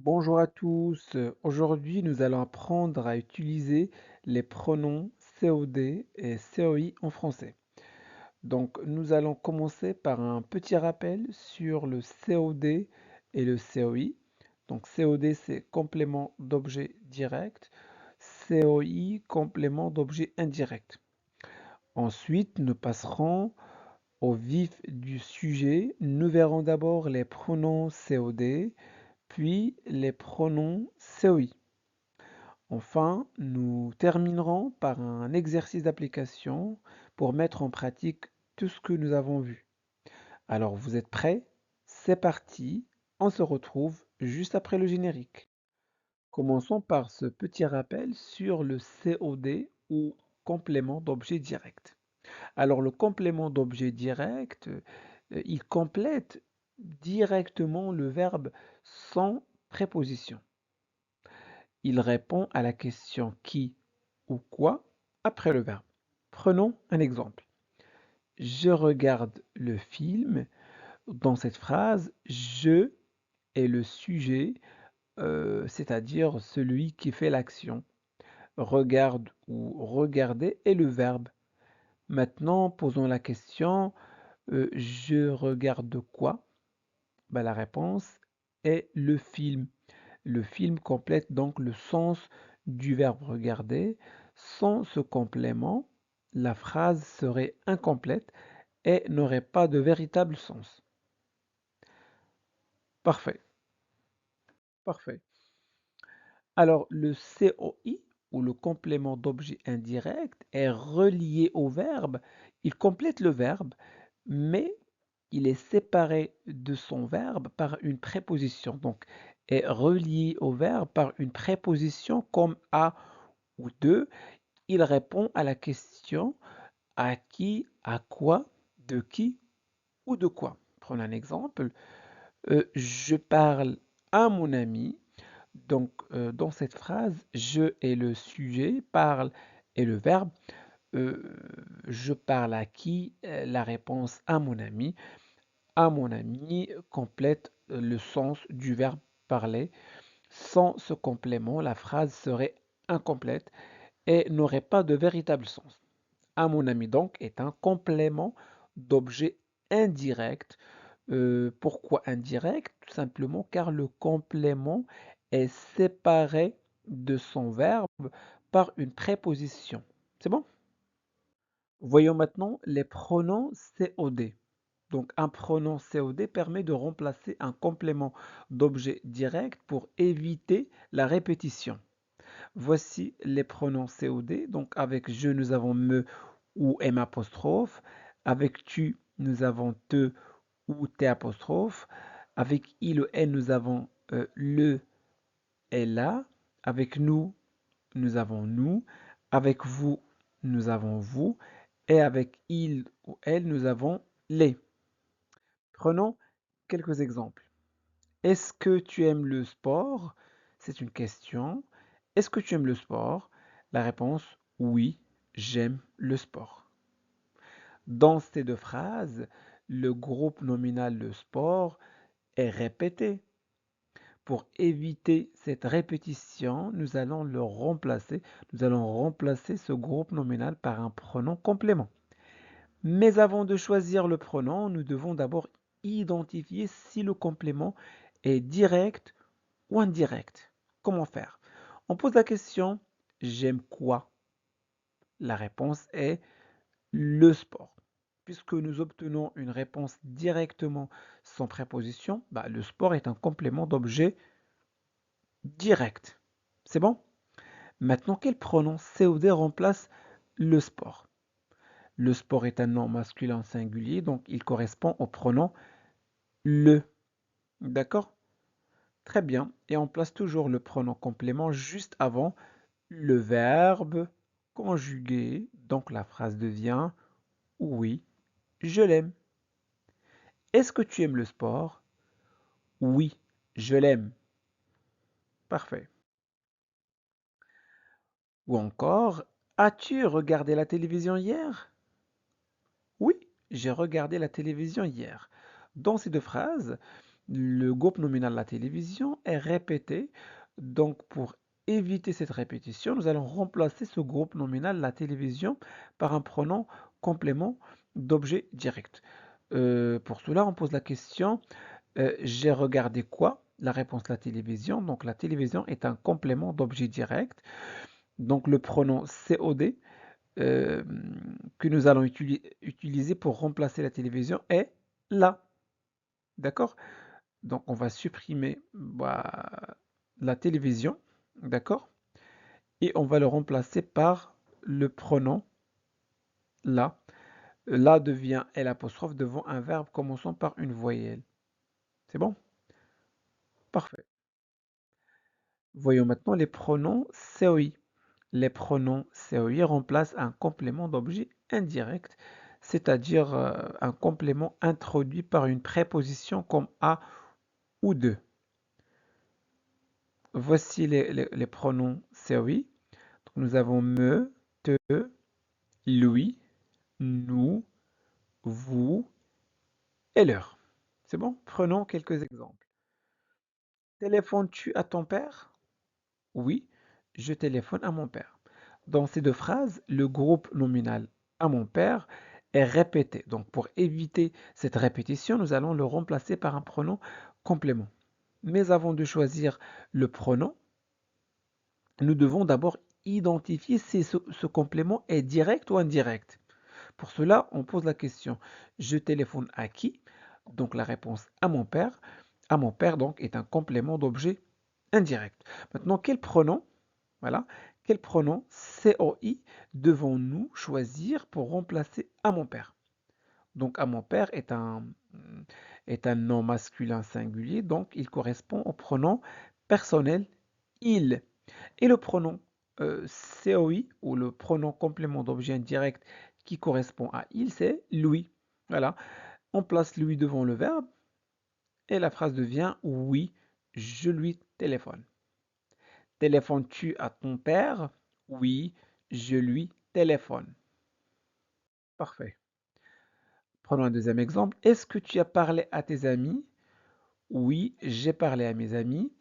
Bonjour à tous. Aujourd'hui, nous allons apprendre à utiliser les pronoms COD et COI en français. Donc, nous allons commencer par un petit rappel sur le COD et le COI. Donc, COD, c'est complément d'objet direct. COI, complément d'objet indirect. Ensuite, nous passerons au vif du sujet. Nous verrons d'abord les pronoms COD, puis les pronoms COI. Enfin, nous terminerons par un exercice d'application pour mettre en pratique tout ce que nous avons vu. Alors, vous êtes prêts? C'est parti, on se retrouve juste après le générique. Commençons par ce petit rappel sur le COD ou complément d'objet direct. Alors, le complément d'objet direct, il complète directement le verbe sans préposition. Il répond à la question qui ou quoi après le verbe. Prenons un exemple. Je regarde le film. Dans cette phrase, je est le sujet, c'est-à-dire celui qui fait l'action. Regarde ou regarder est le verbe. Maintenant, posons la question, je regarde quoi? Ben, la réponse est le film. Le film complète donc le sens du verbe regarder. Sans ce complément, la phrase serait incomplète et n'aurait pas de véritable sens. Parfait, parfait. Alors, le COI, ou le complément d'objet indirect, est relié au verbe. Il complète le verbe, mais il est séparé de son verbe par une préposition. Donc, est relié au verbe par une préposition comme à ou de. Il répond à la question à qui, à quoi, de qui ou de quoi. Prenons un exemple. Je parle à mon ami. Donc, dans cette phrase, je est le sujet, parle est le verbe. Euh, je parle à qui? La réponse à mon ami. À mon ami complète le sens du verbe parler. Sans ce complément, la phrase serait incomplète et n'aurait pas de véritable sens. À mon ami donc est un complément d'objet indirect. Pourquoi indirect? Tout simplement car le complément est séparé de son verbe par une préposition. C'est bon? Voyons maintenant les pronoms COD. Donc un pronom COD permet de remplacer un complément d'objet direct pour éviter la répétition. Voici les pronoms COD. Donc avec je, nous avons me ou m apostrophe. Avec tu, nous avons te ou t apostrophe. Avec il ou elle, nous avons le et la. Avec nous, nous avons nous. Avec vous, nous avons vous. Et avec il ou elle, nous avons les. Prenons quelques exemples. Est-ce que tu aimes le sport? C'est une question. Est-ce que tu aimes le sport? La réponse, oui, j'aime le sport. Dans ces deux phrases, le groupe nominal le sport est répété. Pour éviter cette répétition, nous allons le remplacer. Nous allons remplacer ce groupe nominal par un pronom complément. Mais avant de choisir le pronom, nous devons d'abord identifier si le complément est direct ou indirect. Comment faire? On pose la question, j'aime quoi? La réponse est le sport. Puisque nous obtenons une réponse directement sans préposition, le sport est un complément d'objet direct. C'est bon? Maintenant, quel pronom COD remplace le sport? Le sport est un nom masculin singulier, donc il correspond au pronom le. D'accord? Très bien. Et on place toujours le pronom complément juste avant le verbe conjugué. Donc la phrase devient oui, je l'aime. Est-ce que tu aimes le sport? Oui, je l'aime. Parfait. Ou encore, as-tu regardé la télévision hier? Oui, j'ai regardé la télévision hier. Dans ces deux phrases, Le groupe nominal la télévision est répété. Donc, pour éviter cette répétition, nous allons remplacer ce groupe nominal la télévision par un pronom complément d'objet direct. Pour cela, on pose la question, j'ai regardé quoi? La réponse, la télévision. Donc, la télévision est un complément d'objet direct. Donc, le pronom COD euh, que nous allons utiliser pour remplacer la télévision est là. D'accord? Donc, on va supprimer bah, la télévision. D'accord? Et on va le remplacer par le pronom là. Là devient L apostrophe devant un verbe commençant par une voyelle. C'est bon? Parfait. Voyons maintenant les pronoms COI. Les pronoms COI remplacent un complément d'objet indirect, c'est-à-dire un complément introduit par une préposition comme à ou de. Voici les pronoms COI. Donc, nous avons me, te, lui, nous, vous et leur. C'est bon? Prenons quelques exemples. Téléphones-tu à ton père? Oui, je téléphone à mon père. Dans ces deux phrases, le groupe nominal à mon père est répété. Donc pour éviter cette répétition, nous allons le remplacer par un pronom complément. Mais avant de choisir le pronom, nous devons d'abord identifier si ce complément est direct ou indirect. Pour cela, on pose la question, je téléphone à qui? Donc la réponse à mon père. À mon père donc est un complément d'objet indirect. Maintenant, quel pronom, voilà, quel pronom COI devons-nous choisir pour remplacer à mon père? Donc à mon père est un nom masculin singulier, donc il correspond au pronom personnel il. Et le pronom COI, ou le pronom complément d'objet indirect qui correspond à il, c'est lui. Voilà, on place lui devant le verbe et la phrase devient oui, je lui téléphone. Téléphones-tu à ton père? Oui, je lui téléphone. Parfait. Prenons un deuxième exemple. Est-ce que tu as parlé à tes amis? Oui, j'ai parlé à mes amis.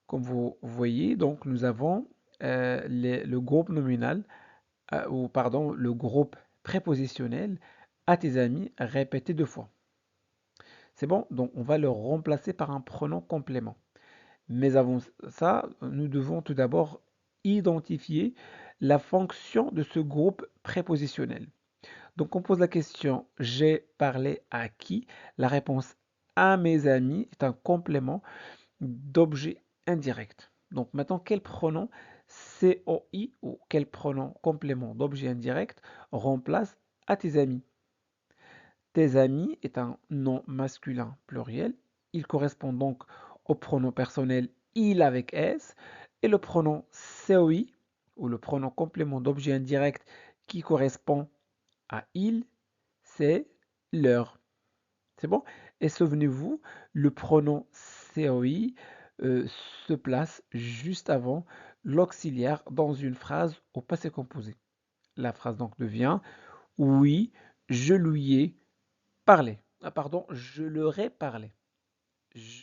Comme vous voyez, donc nous avons le groupe nominal, ou pardon, le groupe prépositionnel à tes amis répété deux fois. C'est bon? Donc on va le remplacer par un pronom complément. Mais avant ça, nous devons tout d'abord identifier la fonction de ce groupe prépositionnel. Donc on pose la question, j'ai parlé à qui? La réponse à mes amis est un complément d'objet indirect. Donc maintenant, quel pronom COI ou quel pronom complément d'objet indirect remplace à tes amis? Tes amis est un nom masculin pluriel. Il correspond donc au pronom personnel il avec S et le pronom COI ou le pronom complément d'objet indirect qui correspond à il, c'est leur. C'est bon? Et souvenez-vous, le pronom COI euh, se place juste avant l'auxiliaire dans une phrase au passé composé. La phrase donc devient oui, je lui ai parlé. Ah, pardon, je leur ai parlé.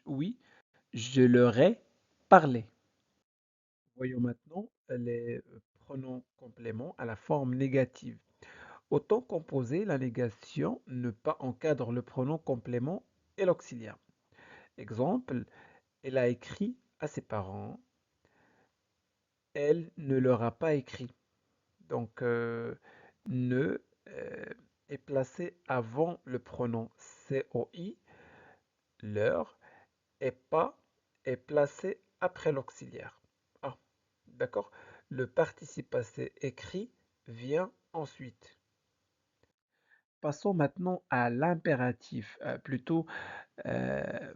Oui, je leur ai parlé. Voyons maintenant les pronoms compléments à la forme négative. Autant composer la négation ne pas encadre le pronom complément et l'auxiliaire. Exemple, elle a écrit à ses parents, elle ne leur a pas écrit. Donc, ne est placé avant le pronom COI, leur, et pas est placé après l'auxiliaire. Ah, d'accord? Le participe passé écrit vient ensuite. Passons maintenant à l'impératif, plutôt euh,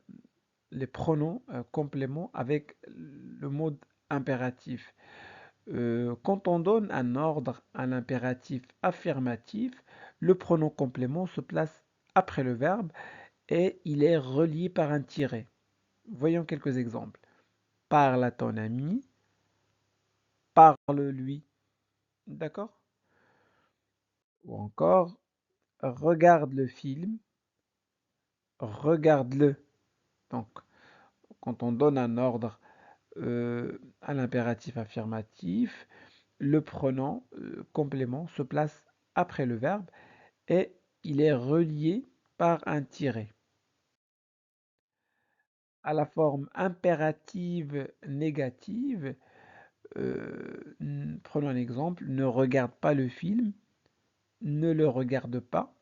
les pronoms compléments avec le mode impératif. Quand on donne un ordre à l'impératif affirmatif, le pronom complément se place après le verbe et il est relié par un tiret. Voyons quelques exemples. Parle à ton ami, parle-lui. D'accord? Ou encore, regarde le film, regarde-le. Donc, quand on donne un ordre à l'impératif affirmatif, le pronom complément se place après le verbe et il est relié par un tiret. À la forme impérative négative, prenons un exemple, ne regarde pas le film, ne le regarde pas.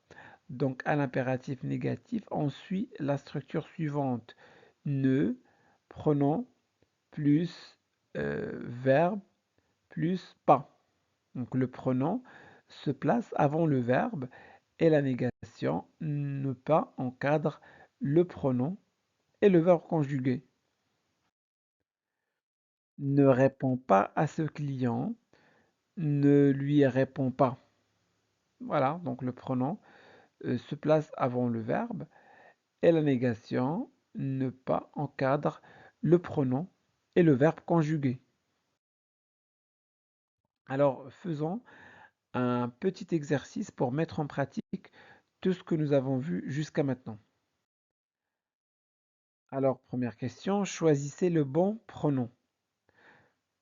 Donc à l'impératif négatif, on suit la structure suivante. Ne, pronom, plus verbe, plus pas. Donc le pronom se place avant le verbe et la négation ne pas encadre le pronom et le verbe conjugué. Ne répond pas à ce client, ne lui répond pas. Voilà, donc le pronom se place avant le verbe et la négation ne pas encadre le pronom et le verbe conjugué. Alors faisons un petit exercice pour mettre en pratique tout ce que nous avons vu jusqu'à maintenant. Alors première question, choisissez le bon pronom.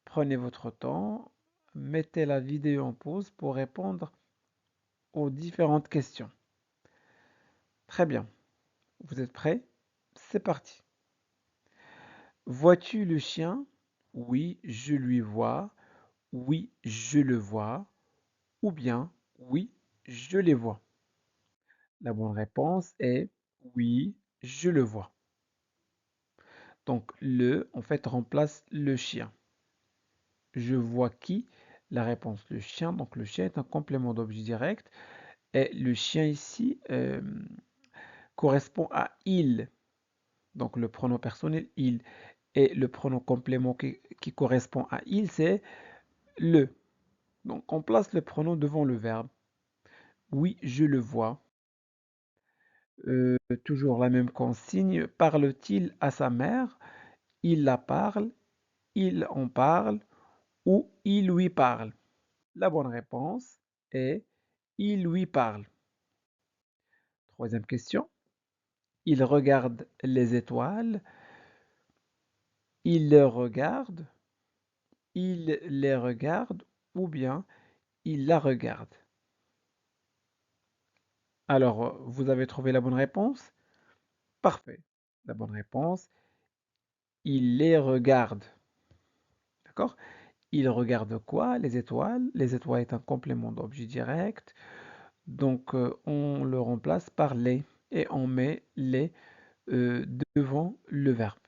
Prenez votre temps, mettez la vidéo en pause pour répondre aux différentes questions. Très bien, vous êtes prêts? C'est parti. Vois-tu le chien? Oui, je lui vois. Oui, je le vois. Ou bien, oui, je les vois. La bonne réponse est oui, je le vois. Donc le, en fait, remplace le chien. Je vois qui? La réponse, le chien. Donc le chien est un complément d'objet direct. Et le chien ici correspond à il. Donc le pronom personnel il. Et le pronom complément qui correspond à il, c'est le. Donc on place le pronom devant le verbe. Oui, je le vois. Toujours la même consigne. Parle-t-il à sa mère? Il la parle, il en parle ou il lui parle. La bonne réponse est il lui parle. Troisième question. Il regarde les étoiles. Il les regarde, il les regarde ou bien il la regarde. Alors, vous avez trouvé la bonne réponse? Parfait. La bonne réponse, il les regarde. D'accord? Il regarde quoi? Les étoiles. Les étoiles est un complément d'objet direct. Donc, on le remplace par les et on met les devant le verbe.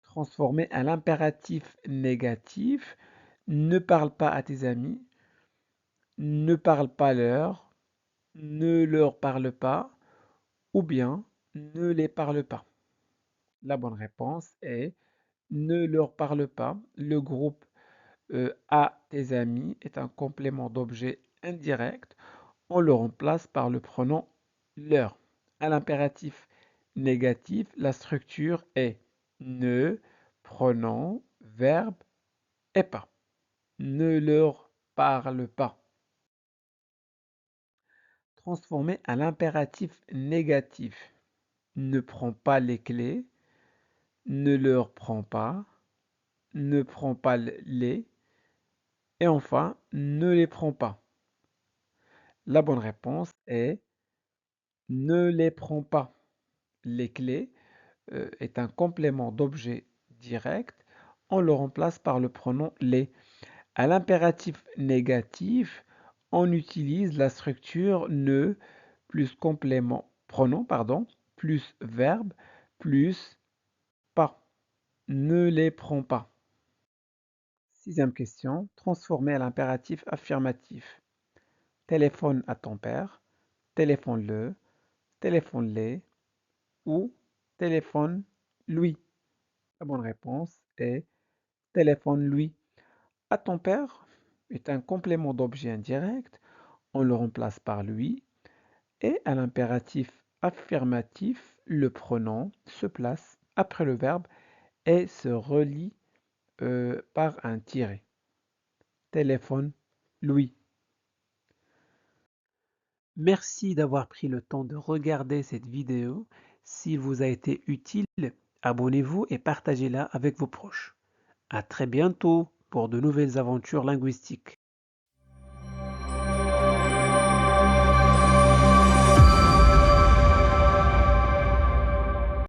Transformer à l'impératif négatif. Ne parle pas à tes amis. Ne parle pas leur. Ne leur parle pas ou bien ne les parle pas. La bonne réponse est ne leur parle pas. Le groupe à tes amis est un complément d'objet indirect. On le remplace par le pronom leur. À l'impératif négatif, la structure est ne, pronom, verbe et pas. Ne leur parle pas. Transformer à l'impératif négatif. Ne prends pas les clés, ne leur prends pas, ne prends pas les, et enfin, ne les prends pas. La bonne réponse est ne les prends pas. Les clés est un complément d'objet direct. On le remplace par le pronom les. À l'impératif négatif, on utilise la structure ne plus complément pronom, pardon, plus verbe, plus pas. Ne les prends pas. Sixième question, transformer à l'impératif affirmatif. Téléphone à ton père, téléphone-le, téléphone-les ou téléphone-lui. La bonne réponse est téléphone-lui. À ton père est un complément d'objet indirect, on le remplace par lui et à l'impératif affirmatif, le pronom se place après le verbe et se relie par un tiret. Téléphone-lui. Merci d'avoir pris le temps de regarder cette vidéo. S'il vous a été utile, abonnez-vous et partagez-la avec vos proches. À très bientôt pour de nouvelles aventures linguistiques.